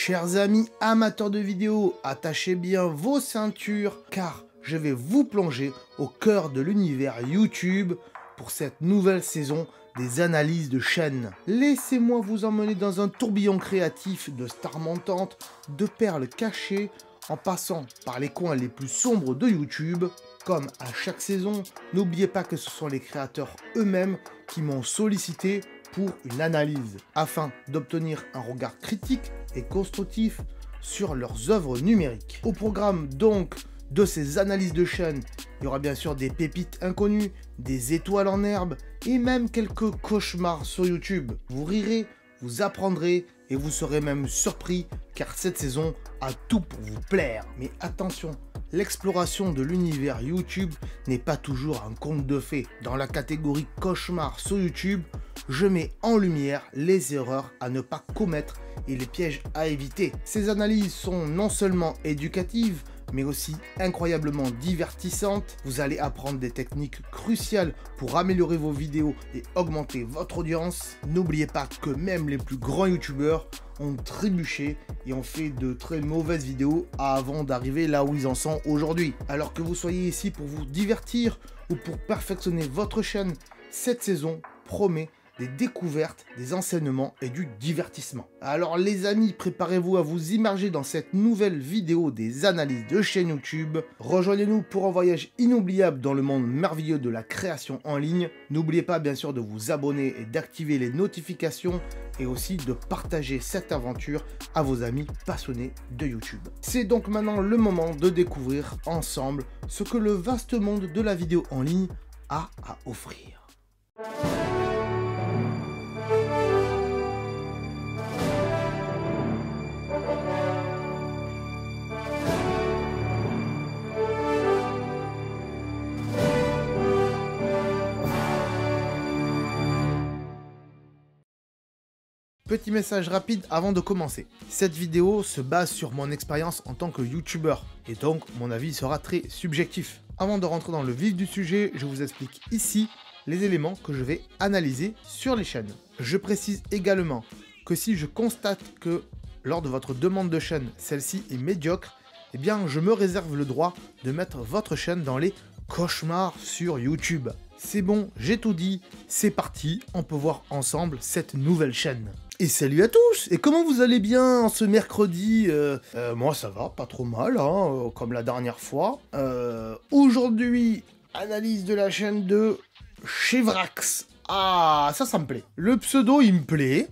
Chers amis amateurs de vidéos, attachez bien vos ceintures car je vais vous plonger au cœur de l'univers YouTube pour cette nouvelle saison des analyses de chaîne. Laissez-moi vous emmener dans un tourbillon créatif de stars montantes, de perles cachées, en passant par les coins les plus sombres de YouTube. Comme à chaque saison, n'oubliez pas que ce sont les créateurs eux-mêmes qui m'ont sollicité pour une analyse, afin d'obtenir un regard critique et constructif sur leurs œuvres numériques. Au programme donc de ces analyses de chaîne, il y aura bien sûr des pépites inconnues, des étoiles en herbe et même quelques cauchemars sur YouTube. Vous rirez, vous apprendrez et vous serez même surpris car cette saison a tout pour vous plaire. Mais attention, l'exploration de l'univers YouTube n'est pas toujours un conte de fées. Dans la catégorie cauchemar sur YouTube, je mets en lumière les erreurs à ne pas commettre et les pièges à éviter. Ces analyses sont non seulement éducatives, mais aussi incroyablement divertissantes. Vous allez apprendre des techniques cruciales pour améliorer vos vidéos et augmenter votre audience. N'oubliez pas que même les plus grands youtubeurs ont trébuché et ont fait de très mauvaises vidéos avant d'arriver là où ils en sont aujourd'hui. Alors que vous soyez ici pour vous divertir ou pour perfectionner votre chaîne, cette saison promet des découvertes, des enseignements et du divertissement. Alors les amis, préparez-vous à vous immerger dans cette nouvelle vidéo des analyses de chaîne YouTube. Rejoignez-nous pour un voyage inoubliable dans le monde merveilleux de la création en ligne. N'oubliez pas bien sûr de vous abonner et d'activer les notifications et aussi de partager cette aventure à vos amis passionnés de YouTube. C'est donc maintenant le moment de découvrir ensemble ce que le vaste monde de la vidéo en ligne a à offrir. Petit message rapide avant de commencer. Cette vidéo se base sur mon expérience en tant que youtubeur et donc mon avis sera très subjectif. Avant de rentrer dans le vif du sujet, je vous explique ici les éléments que je vais analyser sur les chaînes. Je précise également que si je constate que lors de votre demande de chaîne, celle-ci est médiocre, eh bien je me réserve le droit de mettre votre chaîne dans les cauchemars sur YouTube. C'est bon, j'ai tout dit, c'est parti, on peut voir ensemble cette nouvelle chaîne. Et salut à tous. Et comment vous allez bien en ce mercredi? Moi ça va, pas trop mal, hein, comme la dernière fois. Aujourd'hui, analyse de la chaîne de Chevrax. Ah, ça me plaît. Le pseudo, il me plaît,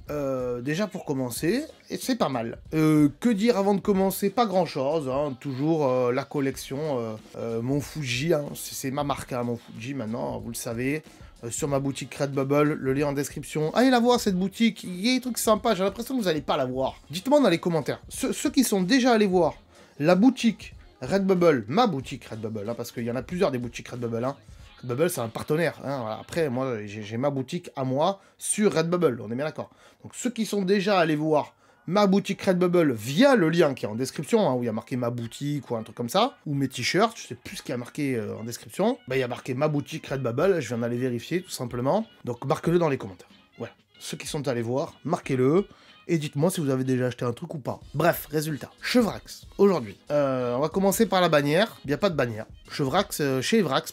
déjà pour commencer, et c'est pas mal. Que dire avant de commencer? Pas grand-chose, hein, toujours la collection Mon Fuji, hein, c'est ma marque, hein, Mon Fuji, maintenant, vous le savez. Sur ma boutique Redbubble, le lien en description. Allez la voir cette boutique, il y a des trucs sympas, j'ai l'impression que vous n'allez pas la voir. Dites-moi dans les commentaires, ceux qui sont déjà allés voir la boutique Redbubble, ma boutique Redbubble, hein, parce qu'il y en a plusieurs des boutiques Redbubble, hein. Redbubble c'est un partenaire, hein, voilà. Après moi j'ai ma boutique à moi sur Redbubble, on est bien d'accord. Donc ceux qui sont déjà allés voir ma boutique Redbubble via le lien qui est en description, hein, où il y a marqué ma boutique ou un truc comme ça, ou mes t-shirts, je sais plus ce qu'il y a marqué en description, bah il y a marqué ma boutique Redbubble, je viens d'aller vérifier tout simplement, donc marquez-le dans les commentaires. Voilà, ceux qui sont allés voir, marquez-le, et dites-moi si vous avez déjà acheté un truc ou pas. Bref, résultat, Chevrax, aujourd'hui. On va commencer par la bannière, il n'y a pas de bannière. Chevrax,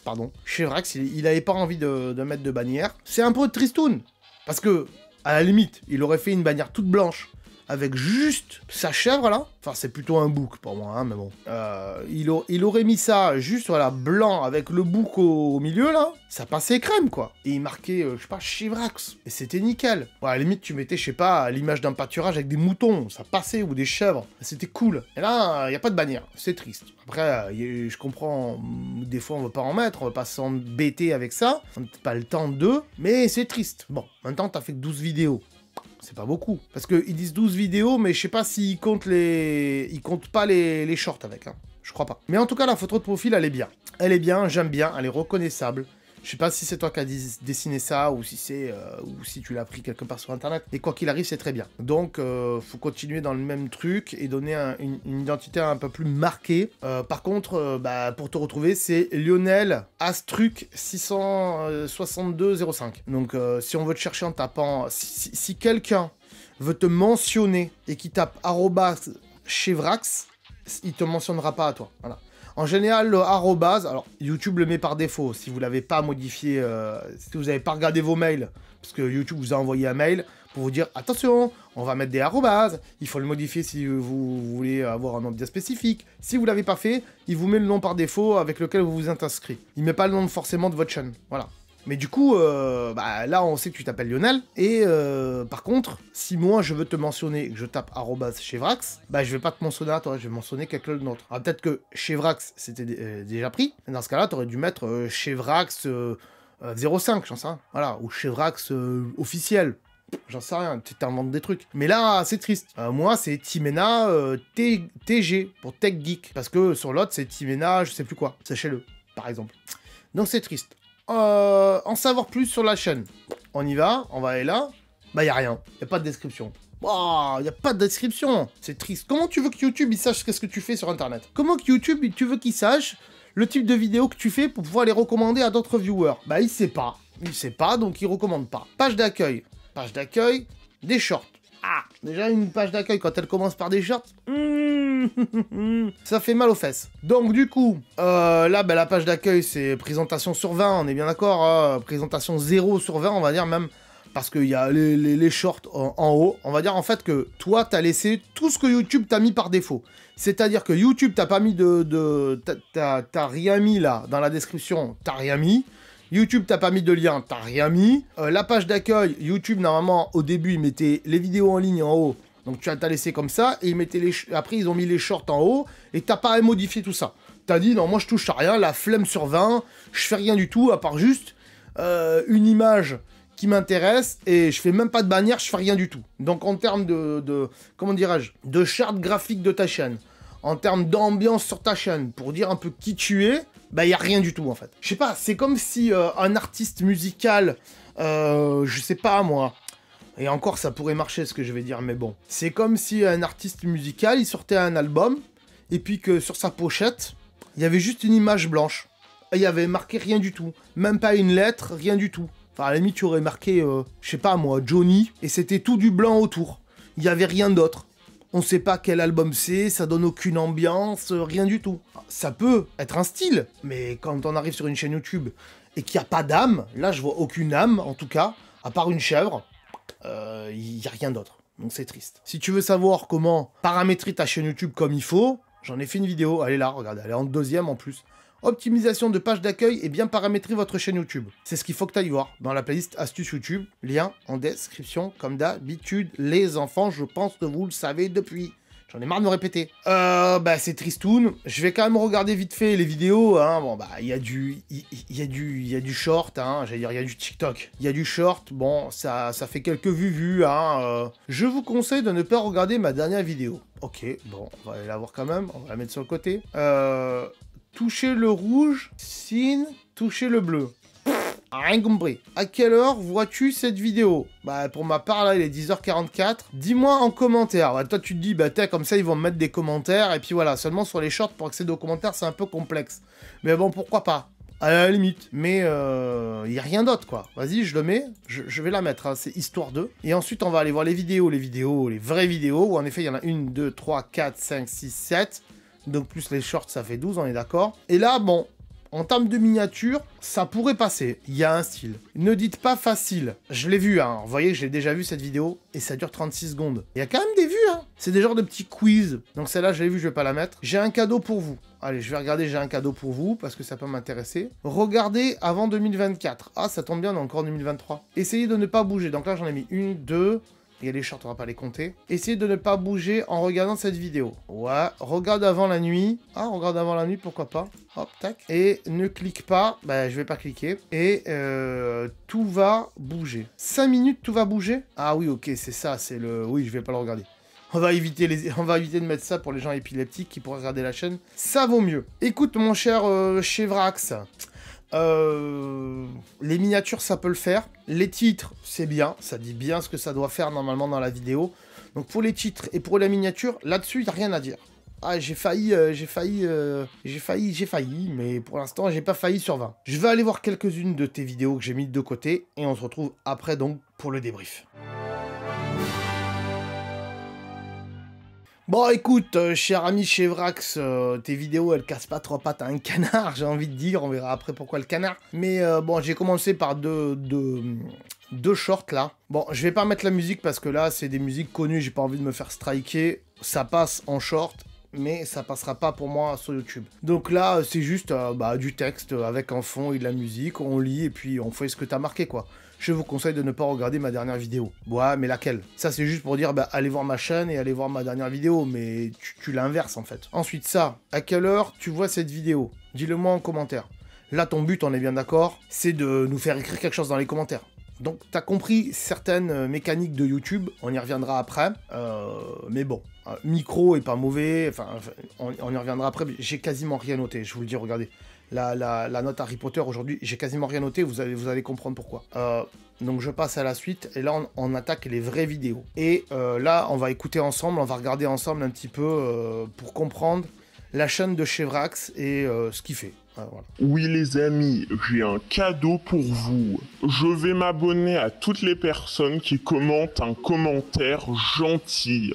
pardon. Chevrax, il avait pas envie de mettre de bannière. C'est un peu tristoun, parce que, à la limite, il aurait fait une bannière toute blanche, avec juste sa chèvre là, enfin c'est plutôt un bouc pour moi, hein, mais bon, il aurait mis ça juste voilà blanc avec le bouc au milieu là, ça passait crème quoi, et il marquait, je sais pas, Chevrax, et c'était nickel. Bon, à la limite tu mettais, je sais pas, l'image d'un pâturage avec des moutons, ça passait, ou des chèvres, c'était cool. Et là, il n'y a pas de bannière, c'est triste. Après, je comprends, des fois on veut pas en mettre, on veut pas s'embêter avec ça, on n'a pas le temps mais c'est triste. Bon, maintenant t'as fait que 12 vidéos. C'est pas beaucoup. Parce qu'ils disent 12 vidéos, mais je sais pas s'ils comptent ils comptent pas les shorts avec, hein. Je crois pas. Mais en tout cas, la photo de profil, elle est bien. Elle est bien, j'aime bien, elle est reconnaissable. Je sais pas si c'est toi qui as dessiné ça, ou si tu l'as pris quelque part sur internet. Et quoi qu'il arrive, c'est très bien. Donc, faut continuer dans le même truc et donner une identité un peu plus marquée. Par contre, pour te retrouver, c'est Lionel Astruc 66205. Donc, si on veut te chercher en tapant... Si quelqu'un veut te mentionner et qui tape @chevrax, il te mentionnera pas à toi. Voilà. En général, le arrobase, alors YouTube le met par défaut, si vous l'avez pas modifié, si vous n'avez pas regardé vos mails, parce que YouTube vous a envoyé un mail pour vous dire, attention, on va mettre des arrobases, il faut le modifier si vous voulez avoir un nom bien spécifique. Si vous l'avez pas fait, il vous met le nom par défaut avec lequel vous vous êtes inscrit. Il met pas le nom forcément de votre chaîne, voilà. Mais du coup, là, on sait que tu t'appelles Lionel. Et par contre, si moi, je veux te mentionner et que je tape @chevrax, je vais pas te mentionner à toi, je vais mentionner quelqu'un d'autre. Alors peut-être que Chevrax, c'était déjà pris. Et dans ce cas-là, tu aurais dû mettre Chevrax 05, j'en sais rien. Voilà, ou Chevrax officiel. J'en sais rien, tu t'inventes des trucs. Mais là, c'est triste. Moi, c'est Timena TG, pour Tech Geek. Parce que sur l'autre, c'est Timena, je sais plus quoi. Sachez-le, par exemple. Donc c'est triste. En savoir plus sur la chaîne. On y va, on va aller là. Y a rien, y a pas de description. Y a pas de description, c'est triste. Comment tu veux que YouTube il sache ce que tu fais sur internet? Comment que YouTube tu veux qu'il sache le type de vidéo que tu fais pour pouvoir les recommander à d'autres viewers? Il sait pas. Il sait pas, donc il recommande pas. Page d'accueil. Page d'accueil, des shorts. Ah, déjà une page d'accueil quand elle commence par des shorts. Ça fait mal aux fesses. Donc du coup, là, la page d'accueil, c'est présentation sur 20, on est bien d'accord, hein, présentation 0 sur 20, on va dire même, parce qu'il y a les shorts en haut. On va dire en fait que toi, t'as laissé tout ce que YouTube t'a mis par défaut. C'est-à-dire que YouTube t'a pas mis t'as rien mis là, dans la description, t'as rien mis. YouTube, t'as pas mis de lien, t'as rien mis. La page d'accueil, YouTube, normalement, au début, il mettait les vidéos en ligne en haut. Donc tu as laissé comme ça, et ils mettaient après ils ont mis les shorts en haut, et t'as pas à modifier tout ça. T'as dit, non, moi je touche à rien, la flemme sur 20, je fais rien du tout, à part juste une image qui m'intéresse, et je fais même pas de bannière, je fais rien du tout. Donc en termes comment dirais-je, de charte graphique de ta chaîne, en termes d'ambiance sur ta chaîne, pour dire un peu qui tu es, y a rien du tout en fait. Je sais pas, c'est comme si un artiste musical, je sais pas moi, et encore ça pourrait marcher ce que je vais dire, mais bon. C'est comme si un artiste musical, il sortait un album, et puis que sur sa pochette, il y avait juste une image blanche. Et il y avait marqué rien du tout. Même pas une lettre, rien du tout. Enfin, à la limite, tu aurais marqué, je sais pas moi, Johnny, et c'était tout du blanc autour. Il y avait rien d'autre. On sait pas quel album c'est, ça donne aucune ambiance, rien du tout. Ça peut être un style, mais quand on arrive sur une chaîne YouTube et qu'il n'y a pas d'âme, là je vois aucune âme, en tout cas, à part une chèvre, il n'y a rien d'autre. Donc c'est triste. Si tu veux savoir comment paramétrer ta chaîne YouTube comme il faut, j'en ai fait une vidéo, elle est là, regardez, elle est en deuxième en plus. Optimisation de page d'accueil et bien paramétrer votre chaîne YouTube. C'est ce qu'il faut que tu ailles voir dans la playlist Astuces YouTube. Lien en description, comme d'habitude. Les enfants, je pense que vous le savez depuis. J'en ai marre de me répéter. C'est tristoun. Je vais quand même regarder vite fait les vidéos. Hein. Bon, il y a du short. Hein. J'allais dire, il y a du TikTok. Il y a du short. Bon, ça fait quelques vues. Hein. Je vous conseille de ne pas regarder ma dernière vidéo. Ok, bon, on va aller la voir quand même. On va la mettre sur le côté. Toucher le rouge, signe, toucher le bleu. Rien compris. À quelle heure vois-tu cette vidéo? Pour ma part, là, il est 10h44. Dis-moi en commentaire. Toi, tu te dis, comme ça, ils vont me mettre des commentaires. Et puis voilà, seulement sur les shorts, pour accéder aux commentaires, c'est un peu complexe. Mais bon, pourquoi pas? À la limite. Mais il n'y a rien d'autre, quoi. Vas-y, je le mets. Je vais la mettre, hein. C'est histoire 2. Et ensuite, on va aller voir les vraies vidéos, où en effet, il y en a 1, 2, 3, 4, 5, 6, 7. Donc plus les shorts, ça fait 12, on est d'accord. Et là, bon, en termes de miniature, ça pourrait passer. Il y a un style. Ne dites pas facile. Je l'ai vu, hein. Vous voyez que j'ai déjà vu cette vidéo et ça dure 36 secondes. Il y a quand même des vues, hein. C'est des genres de petits quiz. Donc celle-là, je l'ai vue, je vais pas la mettre. J'ai un cadeau pour vous. Allez, je vais regarder, j'ai un cadeau pour vous parce que ça peut m'intéresser. Regardez avant 2024. Ah, ça tombe bien, on est encore en 2023. Essayez de ne pas bouger. Donc là, j'en ai mis 1, 2... Il y a les shorts, on va pas les compter. Essayez de ne pas bouger en regardant cette vidéo. Ouais, regarde avant la nuit. Ah, regarde avant la nuit, pourquoi pas. Hop, tac. Et ne clique pas. Je vais pas cliquer. Et tout va bouger. 5 minutes, tout va bouger? Ah oui, ok, c'est ça, c'est le... Oui, je vais pas le regarder. On va éviter de mettre ça pour les gens épileptiques qui pourraient regarder la chaîne. Ça vaut mieux. Écoute, mon cher Chevrax... les miniatures, ça peut le faire. Les titres, c'est bien. Ça dit bien ce que ça doit faire normalement dans la vidéo. Donc pour les titres et pour la miniature, là-dessus, il n'y a rien à dire. Ah, j'ai failli, mais pour l'instant, j'ai pas failli sur 20. Je vais aller voir quelques-unes de tes vidéos que j'ai mis de côté et on se retrouve après donc pour le débrief. Bon, écoute, cher ami Chevrax, tes vidéos, elles cassent pas trois pattes à un canard, j'ai envie de dire. On verra après pourquoi le canard. Mais bon, j'ai commencé par deux shorts, là. Bon, je vais pas mettre la musique parce que là, c'est des musiques connues. J'ai pas envie de me faire striker. Ça passe en short, mais ça passera pas pour moi sur YouTube. Donc là, c'est juste du texte avec un fond et de la musique. On lit et puis on fait ce que t'as marqué, quoi. Je vous conseille de ne pas regarder ma dernière vidéo. Ouais, mais laquelle? Ça, c'est juste pour dire, allez voir ma chaîne et allez voir ma dernière vidéo, mais tu l'inverses, en fait. Ensuite, ça, à quelle heure tu vois cette vidéo? Dis-le-moi en commentaire. Là, ton but, on est bien d'accord, c'est de nous faire écrire quelque chose dans les commentaires. Donc, t'as compris certaines mécaniques de YouTube, on y reviendra après, mais bon, micro est pas mauvais, enfin, on y reviendra après, j'ai quasiment rien noté, je vous le dis, regardez. La note Harry Potter aujourd'hui, j'ai quasiment rien noté, vous allez comprendre pourquoi. Donc je passe à la suite, et là on attaque les vraies vidéos. Et là on va écouter ensemble, on va regarder ensemble un petit peu pour comprendre la chaîne de Chevrax et ce qu'il fait. Voilà. Oui les amis, j'ai un cadeau pour vous. Je vais m'abonner à toutes les personnes qui commentent un commentaire gentil.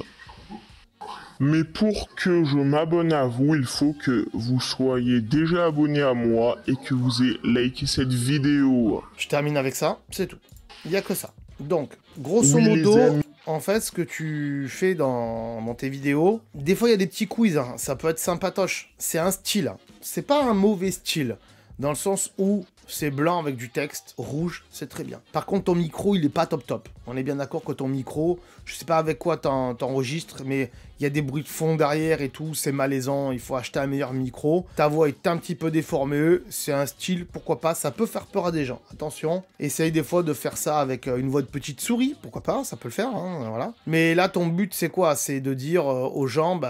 Mais pour que je m'abonne à vous, il faut que vous soyez déjà abonné à moi et que vous ayez liké cette vidéo. Je termine avec ça, c'est tout. Il n'y a que ça. Donc, grosso modo, en fait, ce que tu fais dans tes vidéos, des fois il y a des petits quiz, hein. Ça peut être sympatoche. C'est un style. C'est pas un mauvais style, dans le sens où c'est blanc avec du texte, rouge, c'est très bien. Par contre, ton micro, il est pas top. On est bien d'accord que ton micro, je sais pas avec quoi t'enregistres, mais il y a des bruits de fond derrière et tout, c'est malaisant, il faut acheter un meilleur micro. Ta voix est un petit peu déformée, c'est un style, pourquoi pas, ça peut faire peur à des gens. Attention, essaye des fois de faire ça avec une voix de petite souris, pourquoi pas, ça peut le faire, hein, voilà. Mais là, ton but, c'est quoi? C'est de dire aux gens,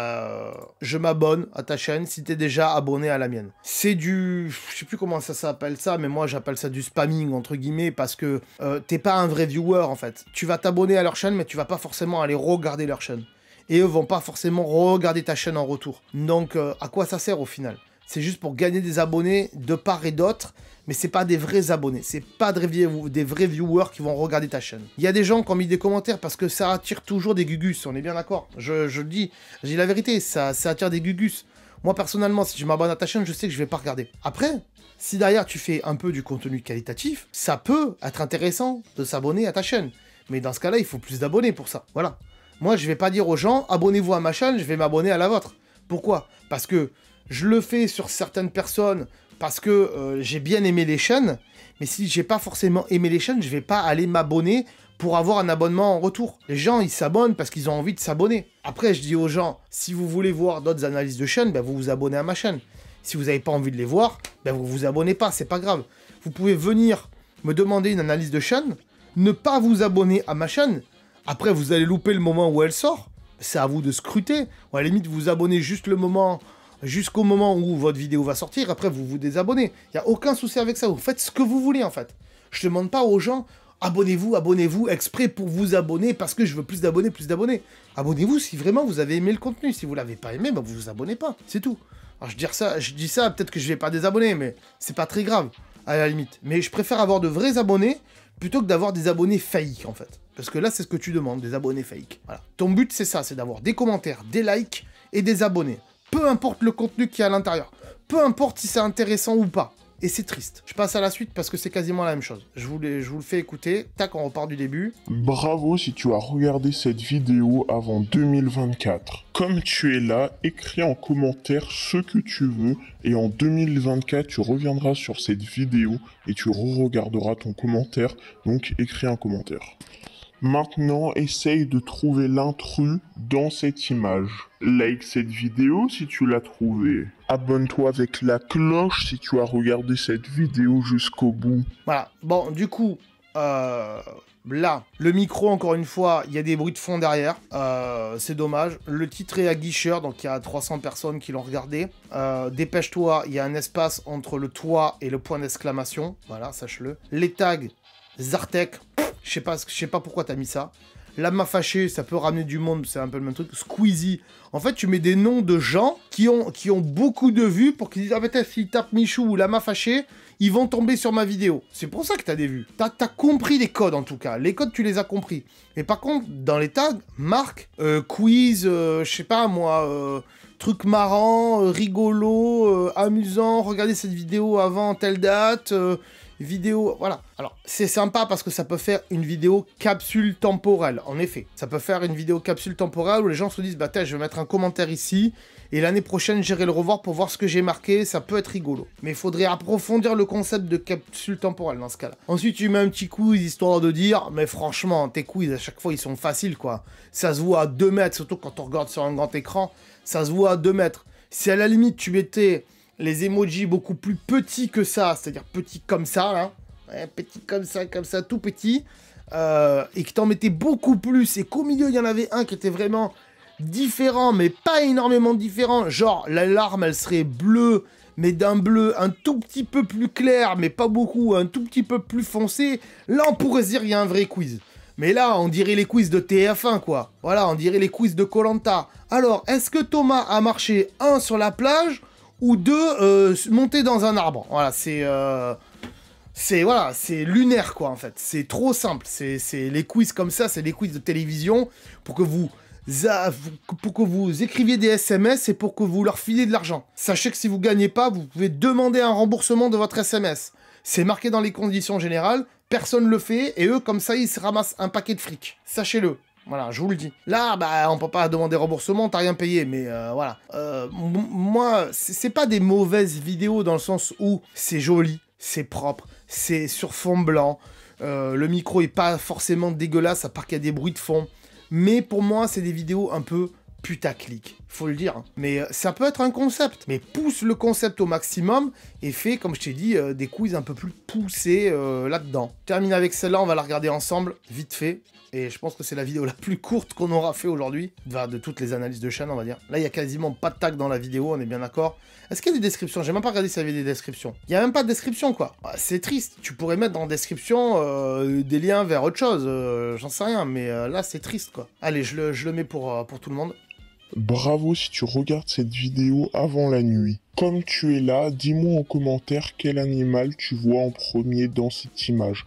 je m'abonne à ta chaîne si t'es déjà abonné à la mienne. C'est du... je sais plus comment ça s'appelle ça, mais moi, j'appelle ça du spamming, entre guillemets, parce que t'es pas un vrai viewer, en fait. Tu vas t'abonner à leur chaîne, mais tu vas pas forcément aller regarder leur chaîne. Et eux vont pas forcément regarder ta chaîne en retour. Donc, à quoi ça sert au final? C'est juste pour gagner des abonnés de part et d'autre, mais c'est pas des vrais abonnés. C'est pas des vrais viewers qui vont regarder ta chaîne. Il y a des gens qui ont mis des commentaires parce que ça attire toujours des gugus, on est bien d'accord. Je le dis, j'ai la vérité, ça attire des gugus. Moi, personnellement, si je m'abonne à ta chaîne, je sais que je vais pas regarder. Après, si derrière tu fais un peu du contenu qualitatif, ça peut être intéressant de s'abonner à ta chaîne. Mais dans ce cas-là, il faut plus d'abonnés pour ça. Voilà. Moi, je vais pas dire aux gens, abonnez-vous à ma chaîne, je vais m'abonner à la vôtre. Pourquoi? Parce que je le fais sur certaines personnes, parce que j'ai bien aimé les chaînes, mais si j'ai pas forcément aimé les chaînes, je vais pas aller m'abonner pour avoir un abonnement en retour. Les gens, ils s'abonnent parce qu'ils ont envie de s'abonner. Après, je dis aux gens, si vous voulez voir d'autres analyses de chaînes, vous vous abonnez à ma chaîne. Si vous n'avez pas envie de les voir, vous vous abonnez pas, c'est pas grave. Vous pouvez venir me demander une analyse de chaîne, ne pas vous abonner à ma chaîne. Après, vous allez louper le moment où elle sort. C'est à vous de scruter. Ou à la limite, vous abonnez juste le moment, jusqu'au moment où votre vidéo va sortir. Après, vous vous désabonnez. Il n'y a aucun souci avec ça. Vous faites ce que vous voulez, en fait. Je ne demande pas aux gens, abonnez-vous, exprès pour vous abonner, parce que je veux plus d'abonnés, Abonnez-vous si vraiment vous avez aimé le contenu. Si vous l'avez pas aimé, vous vous abonnez pas. C'est tout. Alors, je dis ça, peut-être que je vais pas désabonner, mais c'est pas très grave, à la limite. Mais je préfère avoir de vrais abonnés, plutôt que d'avoir des abonnés fake, en fait. Parce que là, c'est ce que tu demandes, des abonnés fake. Voilà. Ton but, c'est ça, c'est d'avoir des commentaires, des likes et des abonnés. Peu importe le contenu qu'il y a à l'intérieur. Peu importe si c'est intéressant ou pas. Et c'est triste. Je passe à la suite parce que c'est quasiment la même chose. Je vous le fais écouter. Tac, on repart du début. Bravo si tu as regardé cette vidéo avant 2024. Comme tu es là, écris en commentaire ce que tu veux et en 2024, tu reviendras sur cette vidéo et tu re-regarderas ton commentaire. Donc, écris un commentaire. Maintenant, essaye de trouver l'intrus dans cette image. Like cette vidéo si tu l'as trouvée. Abonne-toi avec la cloche si tu as regardé cette vidéo jusqu'au bout. Voilà. Bon, du coup, là, le micro, encore une fois, il y a des bruits de fond derrière. C'est dommage. Le titre est à guicheur, donc il y a 300 personnes qui l'ont regardé. Dépêche-toi, il y a un espace entre le toi et le point d'exclamation. Voilà, sache-le. Les tags, Zartek. Je sais pas pourquoi t'as mis ça. Lama fâché, ça peut ramener du monde, c'est un peu le même truc. Squeezie. En fait, tu mets des noms de gens qui ont beaucoup de vues pour qu'ils disent, ah, peut-être s'ils tapent Michou ou Lama fâché, ils vont tomber sur ma vidéo. C'est pour ça que t'as des vues. T'as compris les codes en tout cas. Les codes, tu les as compris. Et par contre, dans les tags, marque, quiz, je sais pas moi, truc marrant, rigolo, amusant, regardez cette vidéo avant telle date, vidéo, voilà. Alors, c'est sympa parce que ça peut faire une vidéo capsule temporelle, en effet. Ça peut faire une vidéo capsule temporelle où les gens se disent, bah, je vais mettre un commentaire ici, et l'année prochaine, j'irai le revoir pour voir ce que j'ai marqué, ça peut être rigolo. Mais il faudrait approfondir le concept de capsule temporelle dans ce cas-là. Ensuite, tu mets un petit quiz histoire de dire, mais franchement, tes quiz, à chaque fois, ils sont faciles, quoi. Ça se voit à 2 mètres, surtout quand on regarde sur un grand écran, ça se voit à 2 mètres. Si à la limite, tu mettais les emojis beaucoup plus petits que ça, c'est-à-dire petits comme ça, là, ouais, petits comme ça, tout petit, et que t'en mettais beaucoup plus, et qu'au milieu, il y en avait un qui était vraiment différent, mais pas énormément différent, genre, l'alarme, elle serait bleue, mais d'un bleu un tout petit peu plus clair, mais pas beaucoup, un tout petit peu plus foncé, là, on pourrait se dire, il y a un vrai quiz. Mais là, on dirait les quiz de TF1, quoi. Voilà, on dirait les quiz de Koh-Lanta. Alors, est-ce que Thomas a marché 1 sur la plage ou 2 monté dans un arbre? Voilà, voilà, c'est lunaire, quoi, en fait. C'est trop simple. C'est les quiz comme ça, c'est les quiz de télévision pour que vous écriviez des SMS et pour que vous leur filez de l'argent. Sachez que si vous gagnez pas, vous pouvez demander un remboursement de votre SMS. C'est marqué dans les conditions générales, personne le fait, et eux, comme ça, ils se ramassent un paquet de fric. Sachez-le. Voilà, je vous le dis. Là, bah, on peut pas demander remboursement, t'as rien payé, mais voilà. Moi, c'est pas des mauvaises vidéos dans le sens où c'est joli, c'est propre, c'est sur fond blanc, le micro est pas forcément dégueulasse, à part qu'il y a des bruits de fond. Mais pour moi, c'est des vidéos un peu putaclic, faut le dire. Mais ça peut être un concept. Mais pousse le concept au maximum et fais, comme je t'ai dit, des quiz un peu plus poussés là-dedans. Termine avec celle-là, on va la regarder ensemble, vite fait. Et je pense que c'est la vidéo la plus courte qu'on aura fait aujourd'hui, de toutes les analyses de chaîne, on va dire. Là, il y a quasiment pas de tag dans la vidéo, on est bien d'accord. Est-ce qu'il y a des descriptions? J'ai même pas regardé s'il y avait des descriptions. Il y a même pas de description, quoi. Ah, c'est triste. Tu pourrais mettre dans la description des liens vers autre chose, j'en sais rien, mais là, c'est triste, quoi. Allez, je le mets pour tout le monde. Bravo si tu regardes cette vidéo avant la nuit. Comme tu es là, dis-moi en commentaire quel animal tu vois en premier dans cette image.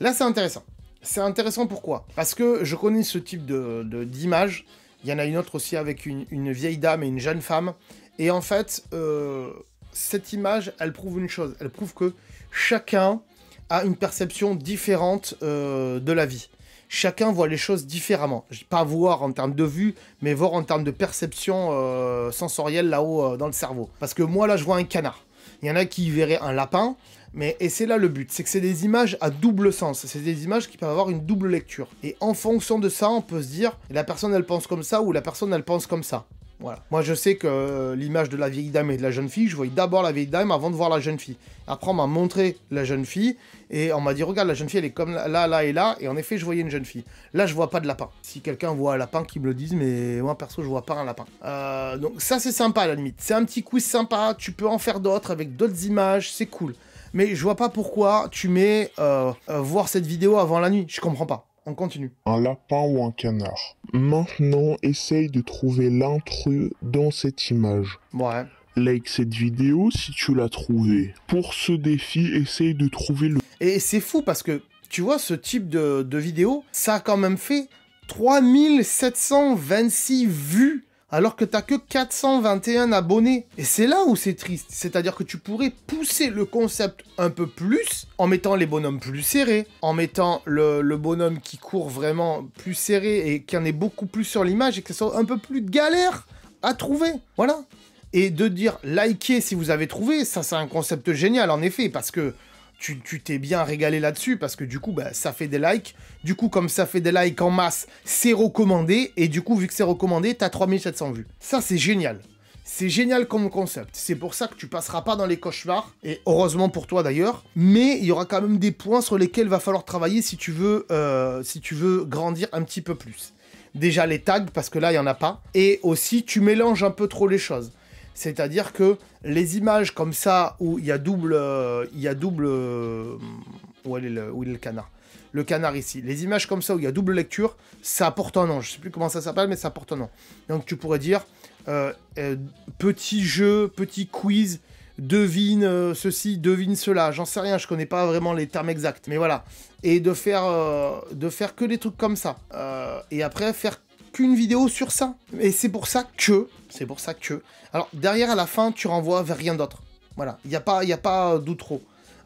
Là, c'est intéressant. C'est intéressant pourquoi? Parce que je connais ce type d'image. Il y en a une autre aussi avec une vieille dame et une jeune femme. Et en fait, cette image, elle prouve une chose. Elle prouve que chacun a une perception différente de la vie. Chacun voit les choses différemment. Pas voir en termes de vue, mais voir en termes de perception sensorielle là-haut dans le cerveau. Parce que moi, là, je vois un canard. Il y en a qui verraient un lapin. Et c'est là le but, c'est que c'est des images à double sens, c'est des images qui peuvent avoir une double lecture. Et en fonction de ça, on peut se dire, la personne elle pense comme ça ou la personne elle pense comme ça. Voilà. Moi je sais que l'image de la vieille dame et de la jeune fille, je voyais d'abord la vieille dame avant de voir la jeune fille. Après on m'a montré la jeune fille et on m'a dit regarde la jeune fille elle est comme là, là et là, et en effet je voyais une jeune fille. Là je vois pas de lapin. Si quelqu'un voit un lapin qu'il me le dise, mais moi perso je vois pas un lapin. Donc ça c'est sympa à la limite, c'est un petit quiz sympa, tu peux en faire d'autres avec d'autres images, c'est cool. Mais je vois pas pourquoi tu mets voir cette vidéo avant la nuit, je comprends pas. On continue. Un lapin ou un canard. Maintenant, essaye de trouver l'intrus dans cette image. Ouais. Like cette vidéo si tu l'as trouvée. Pour ce défi, essaye de trouver le... Et c'est fou parce que, tu vois, ce type de vidéo, ça a quand même fait 3726 vues alors que t'as que 421 abonnés. Et c'est là où c'est triste. C'est-à-dire que tu pourrais pousser le concept un peu plus en mettant les bonhommes plus serrés, en mettant le bonhomme qui court vraiment plus serré et qui en est beaucoup plus sur l'image et que ça soit un peu plus galère à trouver. Voilà. Et de dire likez si vous avez trouvé, ça c'est un concept génial en effet, parce que tu t'es bien régalé là-dessus, parce que du coup, bah, ça fait des likes. Du coup, comme ça fait des likes en masse, c'est recommandé. Et du coup, vu que c'est recommandé, t'as 3700 vues. Ça, c'est génial. C'est génial comme concept. C'est pour ça que tu passeras pas dans les cauchemars. Et heureusement pour toi d'ailleurs. Mais il y aura quand même des points sur lesquels va falloir travailler si tu veux grandir un petit peu plus. Déjà les tags, parce que là, il n'y en a pas. Et aussi, tu mélanges un peu trop les choses. C'est-à-dire que les images comme ça, où il y a double... où est le canard? Le canard ici. Les images comme ça, où il y a double lecture, ça apporte un nom. Je ne sais plus comment ça s'appelle, mais ça apporte un nom. Donc tu pourrais dire, petit jeu, petit quiz, devine ceci, devine cela, j'en sais rien, je connais pas vraiment les termes exacts, mais voilà. Et de faire que des trucs comme ça. Et après, faire qu'une vidéo sur ça. Et c'est pour ça que... Alors, derrière, à la fin, tu renvoies vers rien d'autre. Voilà, il n'y a pas d'outro.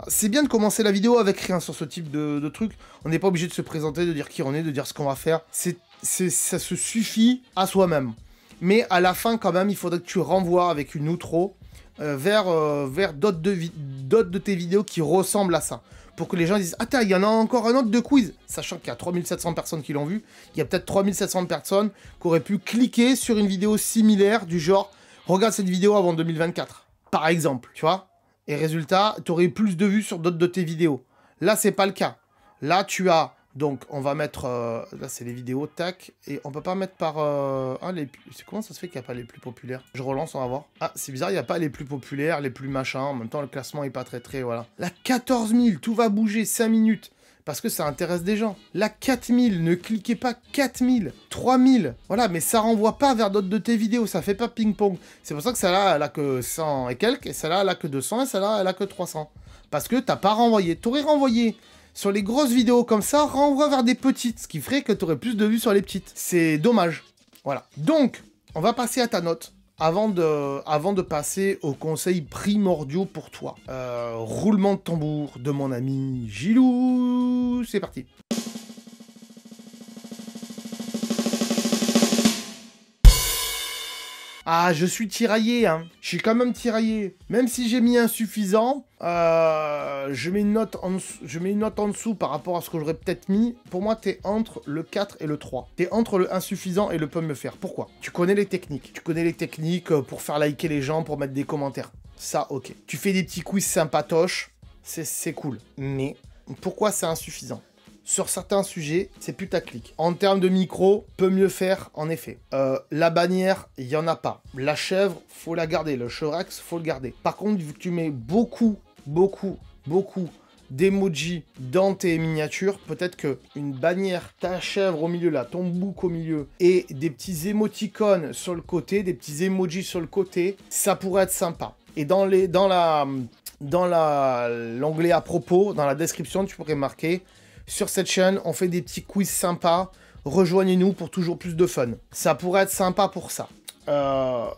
C'est bien de commencer la vidéo avec rien sur ce type de truc. On n'est pas obligé de se présenter, de dire qui on est, de dire ce qu'on va faire. Ça se suffit à soi-même. Mais à la fin, quand même, il faudrait que tu renvoies avec une outro vers d'autres de tes vidéos qui ressemblent à ça. Pour que les gens disent « Attends, il y en a encore un autre de quiz !» Sachant qu'il y a 3700 personnes qui l'ont vu, il y a peut-être 3700 personnes qui auraient pu cliquer sur une vidéo similaire du genre « Regarde cette vidéo avant 2024 !» Par exemple, tu vois. Et résultat, tu aurais plus de vues sur d'autres de tes vidéos. Là, c'est pas le cas. Là, tu as... Donc, on va mettre... là, c'est les vidéos, tac. Et on peut pas mettre par... comment ça se fait qu'il n'y a pas les plus populaires? Je relance, on va voir. Ah, c'est bizarre, il n'y a pas les plus populaires, les plus machins. En même temps, le classement est pas très... Voilà. La 14 000, tout va bouger, 5 minutes. Parce que ça intéresse des gens. La 4000, ne cliquez pas 4000, 3000. Voilà, mais ça renvoie pas vers d'autres de tes vidéos. Ça fait pas ping-pong. C'est pour ça que celle-là, elle a que 100 et quelques. Et celle-là, elle a que 200. Et celle-là, elle a que 300. Parce que t'as pas renvoyé. T'aurais renvoyé... Sur les grosses vidéos comme ça, renvoie vers des petites, ce qui ferait que tu aurais plus de vues sur les petites. C'est dommage. Voilà. Donc, on va passer à ta note, avant de passer aux conseils primordiaux pour toi. Roulement de tambour de mon ami Gilou. C'est parti. Ah, je suis tiraillé, hein. Je suis quand même tiraillé. Même si j'ai mis insuffisant, je mets une note en dessous par rapport à ce que j'aurais peut-être mis. Pour moi, t'es entre le 4 et le 3. T'es entre le insuffisant et le peut me faire. Pourquoi? Tu connais les techniques. Tu connais les techniques pour faire liker les gens, pour mettre des commentaires. Ça, ok. Tu fais des petits quiz sympatoches. C'est cool. Mais pourquoi c'est insuffisant? Sur certains sujets, c'est putaclic. En termes de micro, peut mieux faire, en effet. La bannière, il n'y en a pas. La chèvre, faut la garder. Le Chevrax, faut le garder. Par contre, vu que tu mets beaucoup d'emojis dans tes miniatures, peut-être qu'une bannière, ta chèvre au milieu là, ton bouc au milieu, et des petits émoticônes sur le côté, des petits emojis sur le côté, ça pourrait être sympa. Et dans l'onglet à propos, dans la description, tu pourrais marquer... Sur cette chaîne, on fait des petits quiz sympas. Rejoignez-nous pour toujours plus de fun. Ça pourrait être sympa pour ça.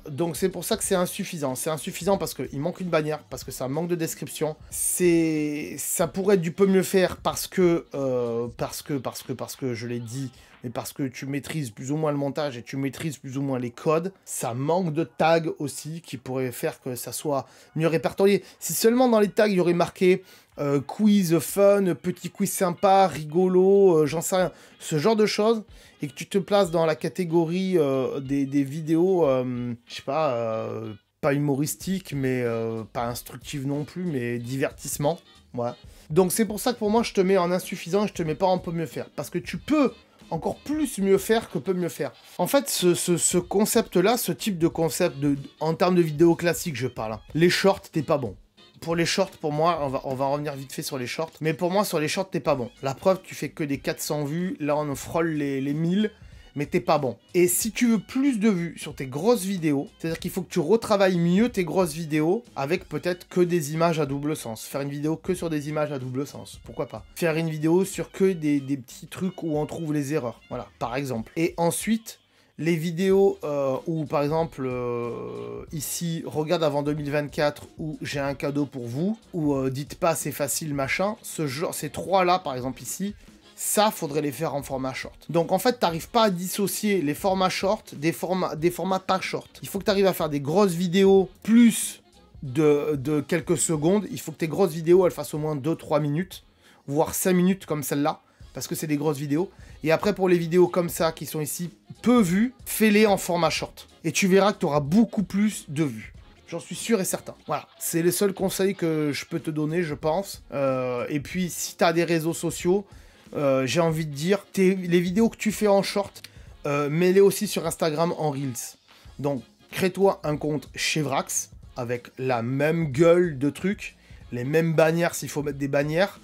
Donc c'est pour ça que c'est insuffisant. C'est insuffisant parce qu'il manque une bannière, parce que ça manque de description. Ça pourrait être du peu mieux faire parce que je l'ai dit, mais parce que tu maîtrises plus ou moins le montage et tu maîtrises plus ou moins les codes. Ça manque de tags aussi qui pourraient faire que ça soit mieux répertorié. Si seulement dans les tags il y aurait marqué quiz fun, petit quiz sympa, rigolo, j'en sais rien, ce genre de choses, et que tu te places dans la catégorie des vidéos, je sais pas humoristiques, mais pas instructives non plus, mais divertissement, voilà. Donc c'est pour ça que pour moi je te mets en insuffisant et je te mets pas en peut mieux faire, parce que tu peux encore plus mieux faire que peut mieux faire. En fait, ce concept-là, ce type de concept, en termes de vidéos classiques, je parle, hein. Les shorts, t'es pas bon. Pour les shorts, pour moi, on va revenir vite fait sur les shorts, mais pour moi, sur les shorts, t'es pas bon. La preuve, tu fais que des 400 vues, là, on frôle les 1000, mais t'es pas bon. Et si tu veux plus de vues sur tes grosses vidéos, c'est-à-dire qu'il faut que tu retravailles mieux tes grosses vidéos avec peut-être que des images à double sens. Faire une vidéo que sur des images à double sens, pourquoi pas. Faire une vidéo sur que des petits trucs où on trouve les erreurs, voilà, par exemple. Et ensuite... les vidéos où, par exemple, ici, regarde avant 2024, où j'ai un cadeau pour vous, ou dites pas c'est facile, machin, ces trois-là, par exemple ici, ça, faudrait les faire en format short. Donc, en fait, t'arrives pas à dissocier les formats short des formats pas short. Il faut que t'arrives à faire des grosses vidéos plus de quelques secondes. Il faut que tes grosses vidéos, elles fassent au moins 2-3 minutes, voire 5 minutes comme celle-là, parce que c'est des grosses vidéos. Et après, pour les vidéos comme ça, qui sont ici peu vues, fais-les en format short. Et tu verras que tu auras beaucoup plus de vues. J'en suis sûr et certain. Voilà, c'est les seuls conseils que je peux te donner, je pense. Et puis, si tu as des réseaux sociaux, j'ai envie de dire, les vidéos que tu fais en short, mets-les aussi sur Instagram en Reels. Donc, crée-toi un compte Chevrax, avec la même gueule de trucs, les mêmes bannières s'il faut mettre des bannières.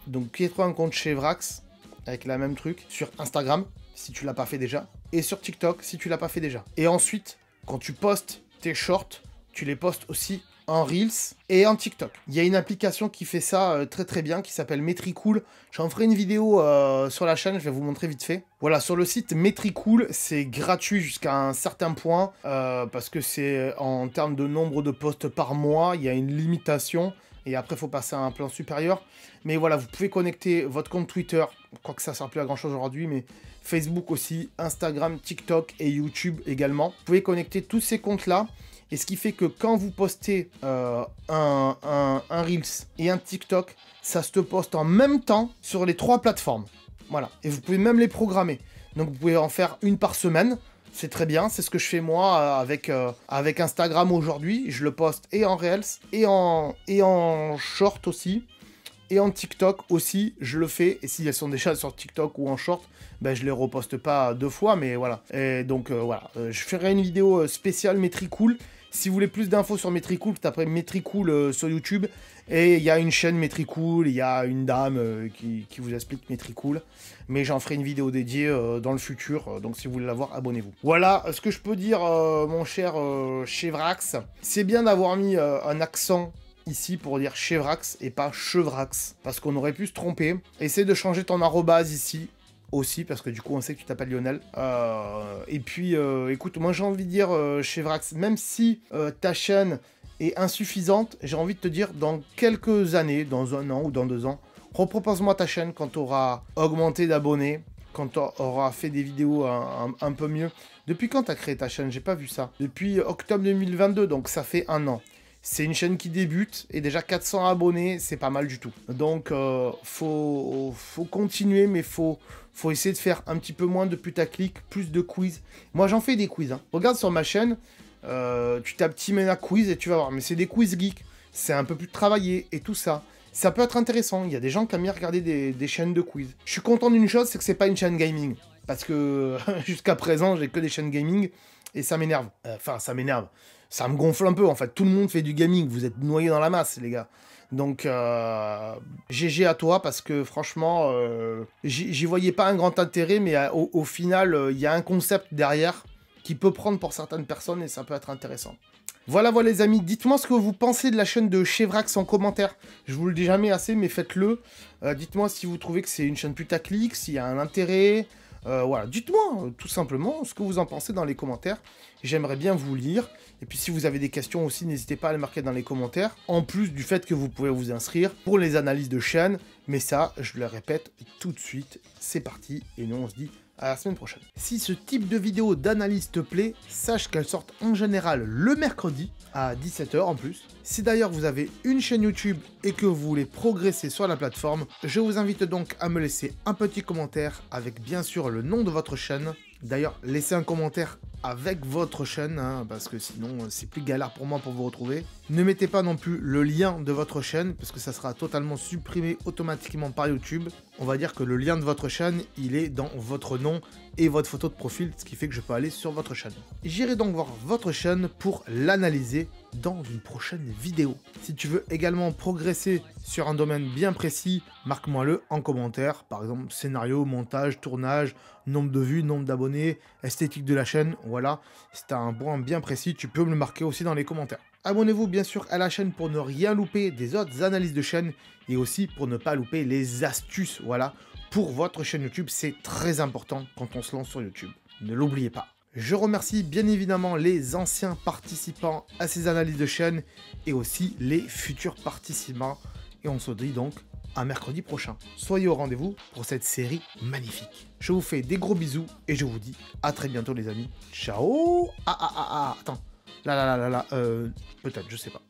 Donc, crée-toi un compte Chevrax, avec la même truc, sur Instagram, si tu l'as pas fait déjà, et sur TikTok, si tu l'as pas fait déjà. Et ensuite, quand tu postes tes shorts, tu les postes aussi en Reels et en TikTok. Il y a une application qui fait ça très très bien, qui s'appelle Metricool. J'en ferai une vidéo sur la chaîne, je vais vous montrer vite fait. Voilà, sur le site Metricool, c'est gratuit jusqu'à un certain point, parce que c'est en termes de nombre de posts par mois, il y a une limitation, et après il faut passer à un plan supérieur. Mais voilà, vous pouvez connecter votre compte Twitter, quoique ça ne sert plus à grand chose aujourd'hui, mais Facebook aussi, Instagram, TikTok et YouTube également. Vous pouvez connecter tous ces comptes-là. Et ce qui fait que quand vous postez un Reels et un TikTok, ça se poste en même temps sur les 3 plateformes. Voilà. Et vous pouvez même les programmer. Donc vous pouvez en faire une par semaine. C'est très bien. C'est ce que je fais moi avec Instagram aujourd'hui. Je le poste et en Reels et en Short aussi. Et en TikTok aussi, je le fais. Et si elles sont déjà sur TikTok ou en Short, ben, je les reposte pas 2 fois. Mais voilà. Et donc voilà. Je ferai une vidéo spéciale Metricool. Si vous voulez plus d'infos sur Metricool, tapez Metricool sur YouTube. Et il y a une chaîne Metricool, il y a une dame qui vous explique Metricool. Mais j'en ferai une vidéo dédiée dans le futur. Donc si vous voulez la voir, abonnez-vous. Voilà ce que je peux dire, mon cher Chevrax. C'est bien d'avoir mis un accent ici pour dire Chevrax et pas Chevrax. Parce qu'on aurait pu se tromper. Essaie de changer ton arrobase ici. Aussi, parce que du coup on sait que tu t'appelles Lionel. Et puis écoute, moi j'ai envie de dire Chevrax, même si ta chaîne est insuffisante, j'ai envie de te dire dans quelques années, dans 1 an ou dans 2 ans, repropose-moi ta chaîne quand tu auras augmenté d'abonnés, quand tu auras fait des vidéos un peu mieux. Depuis quand tu as créé ta chaîne? J'ai pas vu ça. Depuis octobre 2022, donc ça fait 1 an. C'est une chaîne qui débute et déjà 400 abonnés, c'est pas mal du tout. Donc faut continuer, mais faut essayer de faire un petit peu moins de putaclic, plus de quiz. Moi j'en fais des quiz. Hein. Regarde sur ma chaîne, tu tapes Timena Quiz et tu vas voir. Mais c'est des quiz geeks, c'est un peu plus travaillé et tout ça. Ça peut être intéressant, il y a des gens qui aiment bien regarder des chaînes de quiz. Je suis content d'une chose, c'est que c'est pas une chaîne gaming. Parce que jusqu'à présent, j'ai que des chaînes gaming et ça m'énerve. Enfin, ça m'énerve. Ça me gonfle un peu, en fait. Tout le monde fait du gaming. Vous êtes noyés dans la masse, les gars. Donc, GG à toi, parce que franchement, j'y voyais pas un grand intérêt, mais au final, il y a un concept derrière qui peut prendre pour certaines personnes et ça peut être intéressant. Voilà, les amis. Dites-moi ce que vous pensez de la chaîne de Chevrax en commentaire. Je vous le dis jamais assez, mais faites-le. Dites-moi si vous trouvez que c'est une chaîne putaclic, s'il y a un intérêt. Voilà, dites-moi tout simplement ce que vous en pensez dans les commentaires. J'aimerais bien vous lire. Et puis si vous avez des questions aussi, n'hésitez pas à les marquer dans les commentaires. En plus du fait que vous pouvez vous inscrire pour les analyses de chaîne. Mais ça, je le répète tout de suite. C'est parti. Et nous, on se dit à la semaine prochaine. Si ce type de vidéo d'analyse te plaît, sache qu'elles sortent en général le mercredi à 17 h en plus. Si d'ailleurs vous avez une chaîne YouTube et que vous voulez progresser sur la plateforme, je vous invite donc à me laisser un petit commentaire avec bien sûr le nom de votre chaîne. D'ailleurs, laissez un commentaire avec votre chaîne, hein, parce que sinon c'est plus galère pour moi pour vous retrouver. Ne mettez pas non plus le lien de votre chaîne, parce que ça sera totalement supprimé automatiquement par YouTube. On va dire que le lien de votre chaîne, il est dans votre nom et votre photo de profil, ce qui fait que je peux aller sur votre chaîne. J'irai donc voir votre chaîne pour l'analyser dans une prochaine vidéo. Si tu veux également progresser sur un domaine bien précis, marque-moi-le en commentaire. Par exemple, scénario, montage, tournage, nombre de vues, nombre d'abonnés, esthétique de la chaîne. Voilà, si tu as un point bien précis, tu peux me le marquer aussi dans les commentaires. Abonnez-vous bien sûr à la chaîne pour ne rien louper des autres analyses de chaîne et aussi pour ne pas louper les astuces, voilà, pour votre chaîne YouTube. C'est très important quand on se lance sur YouTube. Ne l'oubliez pas. Je remercie bien évidemment les anciens participants à ces analyses de chaîne et aussi les futurs participants. Et on se dit donc à mercredi prochain. Soyez au rendez-vous pour cette série magnifique. Je vous fais des gros bisous et je vous dis à très bientôt les amis. Ciao. Attends. Là, peut-être, je sais pas.